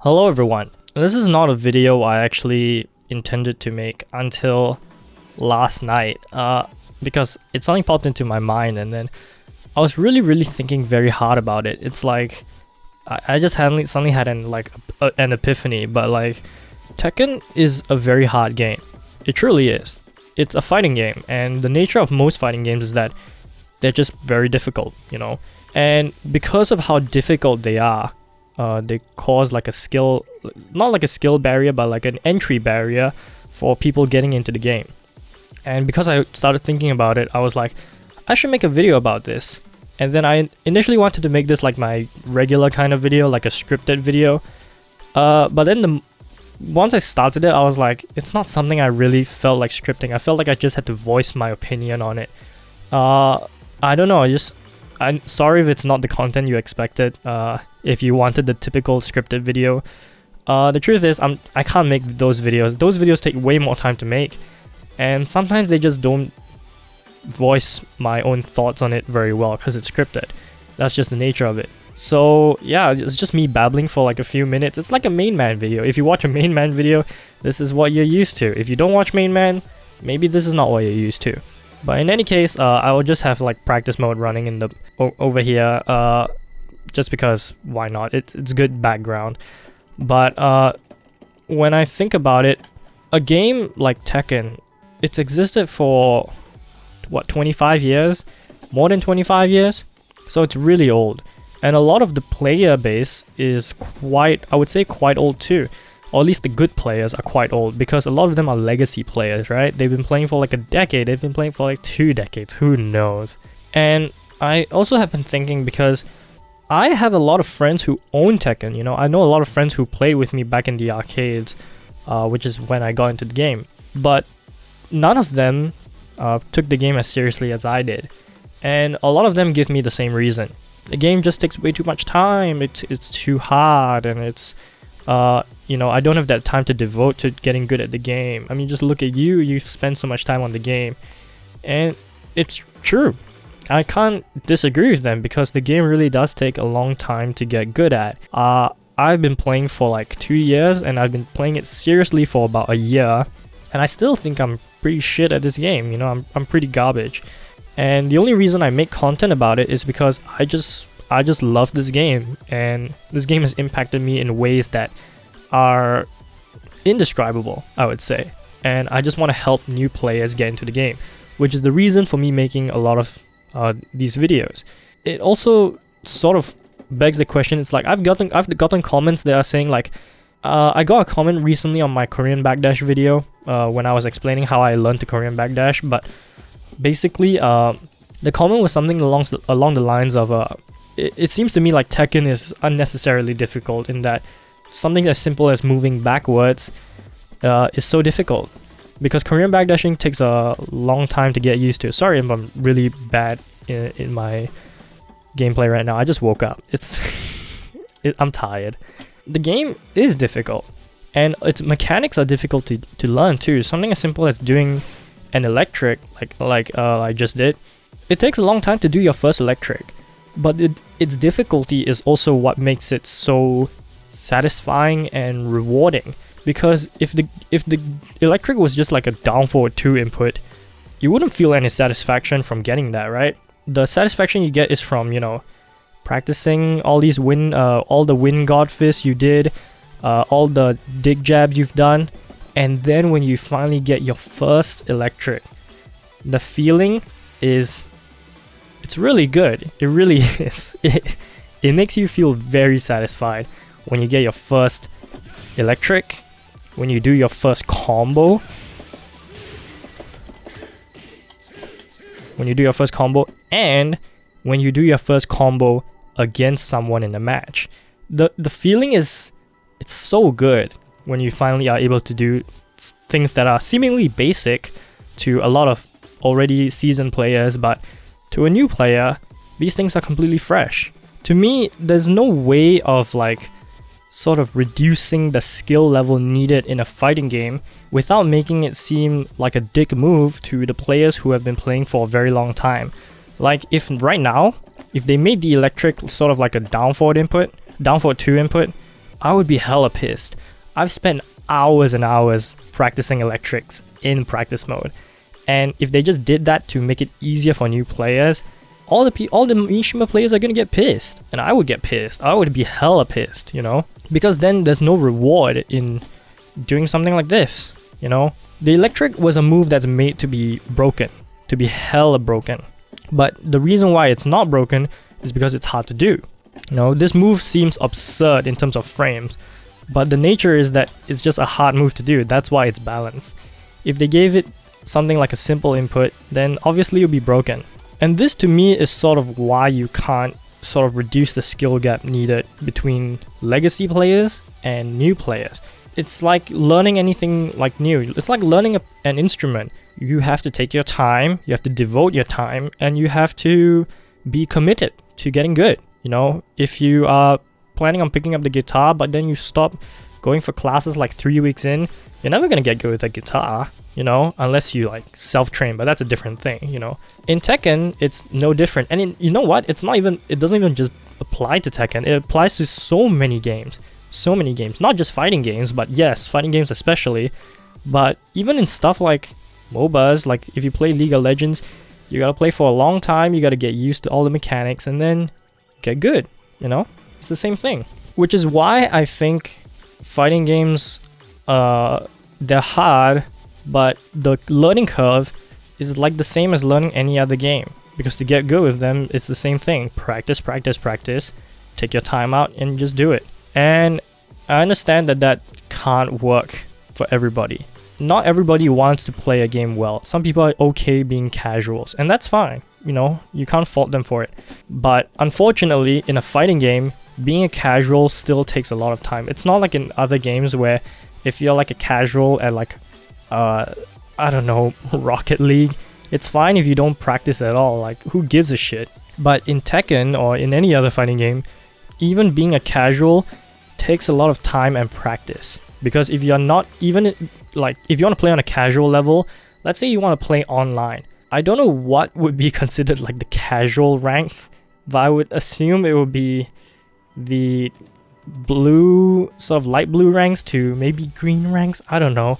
Hello everyone. This is not a video I actually intended to make until last night because it suddenly popped into my mind, and then I was really thinking very hard about it. It's like I just suddenly had an epiphany, but like Tekken is a very hard game. It truly is. It's a fighting game, and the nature of most fighting games is that they're just very difficult, you know? And because of how difficult they are, they cause like a skill, not like a skill barrier, but like an entry barrier for people getting into the game. And because I started thinking about it, I was like, I should make a video about this. And then I initially wanted to make this like my regular kind of video, like a scripted video. But then once I started it, I was like, it's not something I really felt like scripting. I felt like I just had to voice my opinion on it. I don't know, I'm sorry if it's not the content you expected. If you wanted the typical scripted video. The truth is, I can't make those videos. Those videos take way more time to make, and sometimes they just don't voice my own thoughts on it very well because it's scripted. That's just the nature of it. So yeah, it's just me babbling for like a few minutes. It's like a main man video. If you watch a main man video, this is what you're used to. If you don't watch main man, maybe this is not what you're used to. But in any case, I will just have like practice mode running in the over here, just because why not? It's good background. But when I think about it, a game like Tekken, it's existed for what, 25 years? More than 25 years? So it's really old. And a lot of the player base is quite, I would say, quite old too. Or at least the good players are quite old, because a lot of them are legacy players, right? They've been playing for like a decade, they've been playing for like 2 decades, who knows? And I also have been thinking, because I have a lot of friends who own Tekken, you know? I know a lot of friends who played with me back in the arcades, which is when I got into the game. But none of them took the game as seriously as I did. And a lot of them give me the same reason. The game just takes way too much time, it's too hard, and it's... you know, I don't have that time to devote to getting good at the game. I mean, just look at you, you've spent so much time on the game. And it's true. I can't disagree with them, because the game really does take a long time to get good at. I've been playing for like 2 years, and I've been playing it seriously for about a year. And I still think I'm pretty shit at this game, you know, I'm pretty garbage. And the only reason I make content about it is because I just love this game, and this game has impacted me in ways that are indescribable, I would say. And I just want to help new players get into the game, which is the reason for me making a lot of these videos. It also sort of begs the question. It's like I've gotten comments that are saying like, I got a comment recently on my Korean backdash video when I was explaining how I learned to Korean backdash, but basically the comment was something along the lines of it seems to me like Tekken is unnecessarily difficult, in that something as simple as moving backwards is so difficult, because Korean backdashing takes a long time to get used to. Sorry if I'm really bad in my gameplay right now. I just woke up. I'm tired. The game is difficult, and its mechanics are difficult to learn too. Something as simple as doing an electric, like I just did, it takes a long time to do your first electric. But its difficulty is also what makes it so satisfying and rewarding. Because if the electric was just like a down forward 2 input, you wouldn't feel any satisfaction from getting that, right? The satisfaction you get is from, you know, practicing all these all the wind god fists you did, all the dig jabs you've done, and then when you finally get your first electric, the feeling is... it's really good. It really is. It makes you feel very satisfied when you get your first electric, when you do your first combo. And when you do your first combo against someone in a match. The feeling is... it's so good when you finally are able to do things that are seemingly basic to a lot of already seasoned players, but to a new player, these things are completely fresh. To me, there's no way of like sort of reducing the skill level needed in a fighting game without making it seem like a dick move to the players who have been playing for a very long time. Like if right now, if they made the electric sort of like a down forward 2 input, I would be hella pissed. I've spent hours and hours practicing electrics in practice mode, and if they just did that to make it easier for new players, all the Mishima players are gonna get pissed, and I would get pissed. I would be hella pissed, you know, because then there's no reward in doing something like this, you know. The electric was a move that's made to be broken, to be hella broken, but the reason why it's not broken is because it's hard to do. You know, this move seems absurd in terms of frames, but the nature is that it's just a hard move to do. That's why it's balanced. If they gave it something like a simple input, then obviously it would be broken. And this to me is sort of why you can't sort of reduce the skill gap needed between legacy players and new players. It's like learning anything like new. It's like learning an instrument. You have to take your time, you have to devote your time, and you have to be committed to getting good. You know, if you are planning on picking up the guitar, but then you stop going for classes like 3 weeks in, you're never gonna get good with the guitar, you know, unless you like self-train, but that's a different thing, you know. In Tekken, it's no different. And you know what? It doesn't even just apply to Tekken. It applies to so many games. So many games. Not just fighting games, but yes, fighting games especially. But even in stuff like MOBAs, like if you play League of Legends, you gotta play for a long time, you gotta get used to all the mechanics, and then get good, you know? It's the same thing. Which is why I think fighting games, they're hard, but the learning curve is like the same as learning any other game. Because to get good with them, it's the same thing. Practice, practice, practice. Take your time out and just do it. And I understand that can't work for everybody. Not everybody wants to play a game well. Some people are okay being casuals, and that's fine. You know, you can't fault them for it. But unfortunately, in a fighting game, being a casual still takes a lot of time. It's not like in other games where if you're like a casual at like, I don't know, Rocket League, it's fine if you don't practice at all. Like, who gives a shit? But in Tekken or in any other fighting game, even being a casual takes a lot of time and practice. Because if you're not even, like, if you want to play on a casual level, let's say you want to play online. I don't know what would be considered like the casual ranks, but I would assume it would be the blue, sort of light blue ranks to maybe green ranks, I don't know.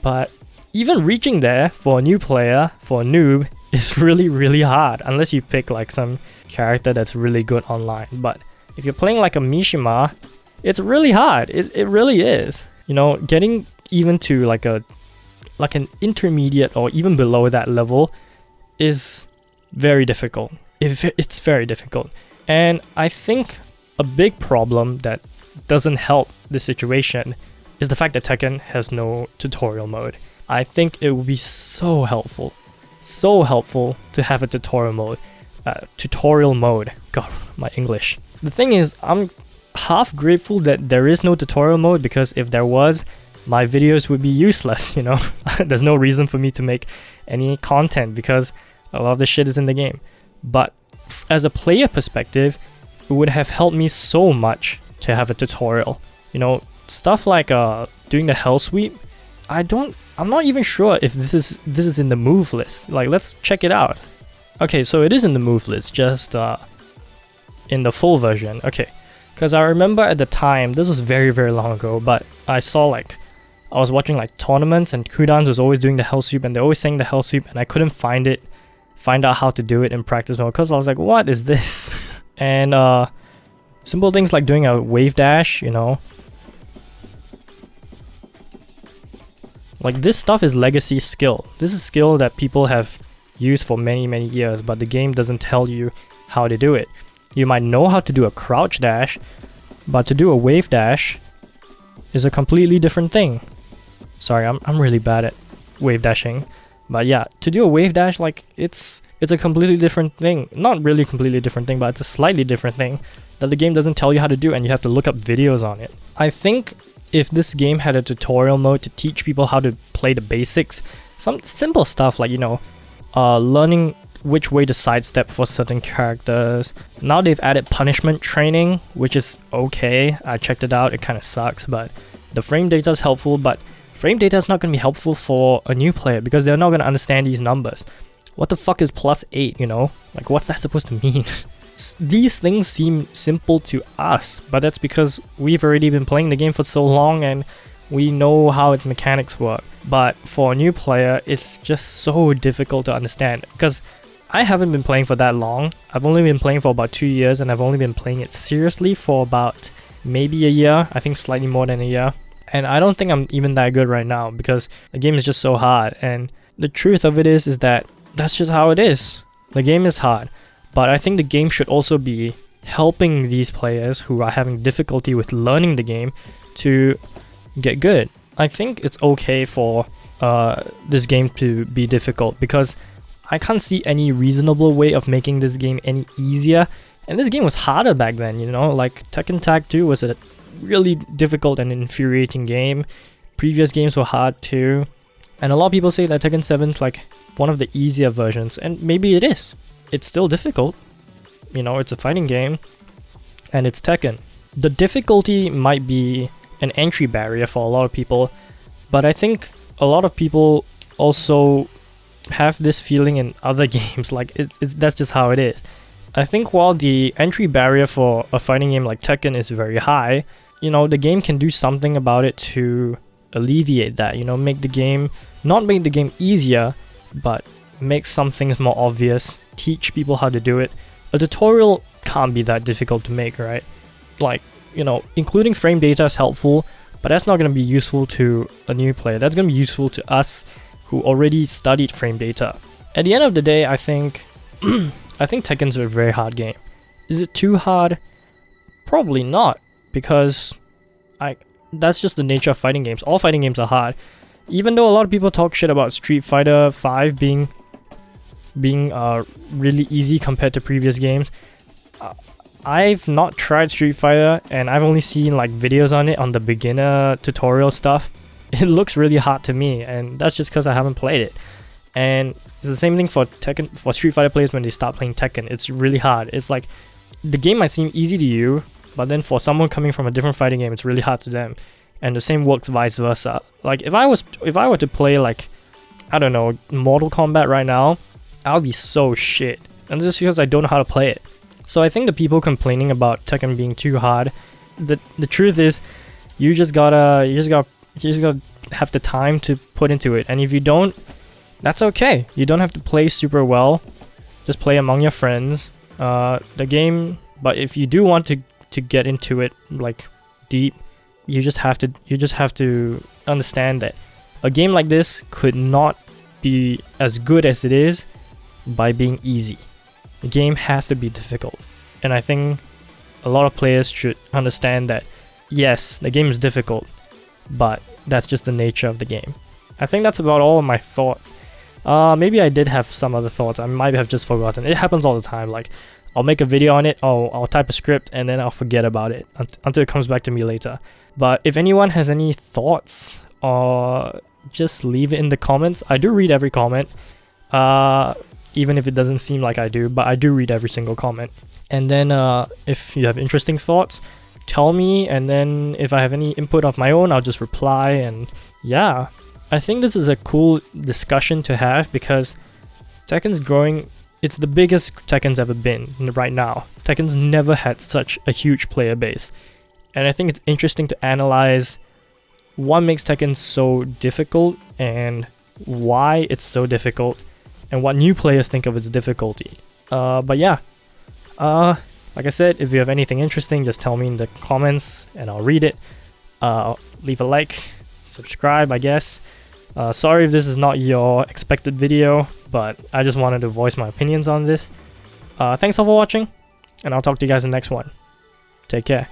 But even reaching there for a new player, for a noob, is really, really hard, unless you pick like some character that's really good online. But if you're playing like a Mishima, it's really hard. It really is. You know, getting even to like an intermediate or even below that level is very difficult. It's very difficult. And I think a big problem that doesn't help the situation is the fact that Tekken has no tutorial mode. I think it would be so helpful to have a tutorial mode. God, my English. The thing is, I'm half grateful that there is no tutorial mode, because if there was, my videos would be useless, you know? There's no reason for me to make any content because a lot of the shit is in the game. But as a player perspective, it would have helped me so much to have a tutorial. You know, stuff like doing the hell sweep, I'm not even sure if this is in the move list. Like, let's check it out. Okay, so it is in the move list, just in the full version. Okay, because I remember at the time, this was very, very long ago, but I was watching like tournaments, and Kudans was always doing the hell sweep, and they're always saying the hell sweep, and I couldn't find out how to do it in practice mode, because I was like, what is this? And simple things like doing a wave dash, you know. Like, this stuff is legacy skill. This is skill that people have used for many, many years, but the game doesn't tell you how to do it. You might know how to do a crouch dash, but to do a wave dash is a completely different thing. Sorry, I'm really bad at wave dashing. But yeah, to do a wave dash, like, it's a completely different thing. Not really completely different thing, but it's a slightly different thing that the game doesn't tell you how to do, and you have to look up videos on it. I think if this game had a tutorial mode to teach people how to play the basics, some simple stuff like, you know, learning which way to sidestep for certain characters. Now they've added punishment training, which is okay. I checked it out, it kind of sucks, but the frame data is helpful, but frame data is not going to be helpful for a new player because they're not going to understand these numbers. What the fuck is +8, you know? Like, what's that supposed to mean? these things seem simple to us, but that's because we've already been playing the game for so long and we know how its mechanics work. But for a new player, it's just so difficult to understand, because I haven't been playing for that long. I've only been playing for about 2 years, and I've only been playing it seriously for about maybe a year. I think slightly more than a year. And I don't think I'm even that good right now, because the game is just so hard. And the truth of it is that that's just how it is. The game is hard. But I think the game should also be helping these players who are having difficulty with learning the game to get good. I think it's okay for this game to be difficult, because I can't see any reasonable way of making this game any easier. And this game was harder back then, you know, like Tekken Tag 2 was a really difficult and infuriating game. Previous games were hard too. And a lot of people say that Tekken 7 is like one of the easier versions, and maybe it is. It's still difficult. You know, it's a fighting game, and it's Tekken. The difficulty might be an entry barrier for a lot of people, but I think a lot of people also have this feeling in other games, like that's just how it is. I think while the entry barrier for a fighting game like Tekken is very high, you know, the game can do something about it to alleviate that, you know, not make the game easier, but make some things more obvious, teach people how to do it. A tutorial can't be that difficult to make, right? Like, you know, including frame data is helpful, but that's not going to be useful to a new player. That's going to be useful to us who already studied frame data. At the end of the day, I think I think Tekken's a very hard game. Is it too hard? Probably not, because that's just the nature of fighting games. All fighting games are hard. Even though a lot of people talk shit about Street Fighter 5 being really easy compared to previous games, I've not tried Street Fighter, and I've only seen like videos on it on the beginner tutorial stuff. It looks really hard to me, and that's just because I haven't played it. And it's the same thing for Tekken, for Street Fighter players when they start playing Tekken. It's really hard. It's like the game might seem easy to you, but then for someone coming from a different fighting game, it's really hard to them. And the same works vice versa. Like if I were to play like, I don't know, Mortal Kombat right now, I'll be so shit. And this is because I don't know how to play it. So I think the people complaining about Tekken being too hard, the truth is, you just gotta have the time to put into it. And if you don't, that's okay. You don't have to play super well. Just play among your friends. The game, but if you do want to get into it like deep, you just have to understand that a game like this could not be as good as it is by being easy. The game has to be difficult. And I think a lot of players should understand that yes, the game is difficult, but that's just the nature of the game. I think that's about all of my thoughts. Maybe I did have some other thoughts. I might have just forgotten. It happens all the time. Like, I'll make a video on it, I'll type a script, and then I'll forget about it until it comes back to me later. But if anyone has any thoughts, just leave it in the comments. I do read every comment, even if it doesn't seem like I do, but I do read every single comment. And then if you have interesting thoughts, tell me, and then if I have any input of my own, I'll just reply. And yeah, I think this is a cool discussion to have, because Tekken's growing. It's the biggest Tekken's ever been right now. Tekken's never had such a huge player base. And I think it's interesting to analyze what makes Tekken so difficult and why it's so difficult and what new players think of its difficulty. But yeah, like I said, if you have anything interesting, just tell me in the comments and I'll read it. Leave a like, subscribe, I guess. Sorry if this is not your expected video, but I just wanted to voice my opinions on this. Thanks all for watching, and I'll talk to you guys in the next one. Take care.